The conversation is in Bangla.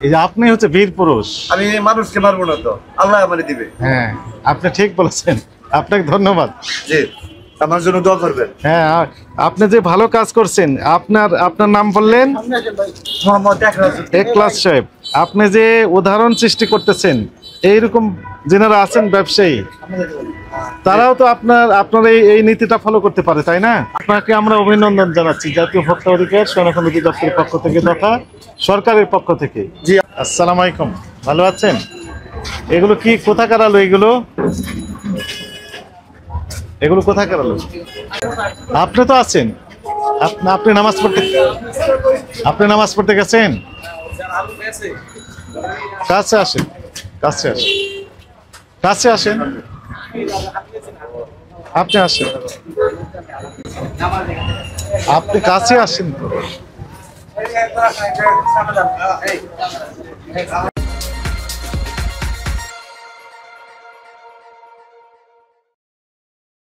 এই যে আপনি হচ্ছে বীর পুরুষ। আমি মানুষকে মারবো না তো, আল্লাহ আমারে দিবে। হ্যাঁ, আপনি ঠিক বলেছেন, আপনাকে ধন্যবাদ। জি, আমার জন্য দোয়া করবেন। হ্যাঁ, আপনি যে ভালো কাজ করছেন। আপনার নাম বললেন? মোহাম্মদ একলাস সাহেব। আপনি যে উদাহরণ সৃষ্টি করতেছেন, এইরকম যারা আছেন ব্যবসায়ী, তারাও তো আপনার এই নীতিটা ফলো করতে পারে, তাই না? আপনাকে আমরা অভিনন্দন জানাচ্ছি জাতীয় ভোক্তা অধিকার সংরক্ষণ অধিদপ্তরের পক্ষ থেকে তথা সরকারের পক্ষ থেকে। জি, আসসালামু আলাইকুম, ভালো আছেন? এগুলো কি কোথাকার আলু? এগুলো কোথাকার আলু? আপনি তো আছেন, আপনি নামাজ পড়তে গেছেন? কাছে আসেন, কাছে আসেন, আপনি আসেন, আপনি কাছে আসেন।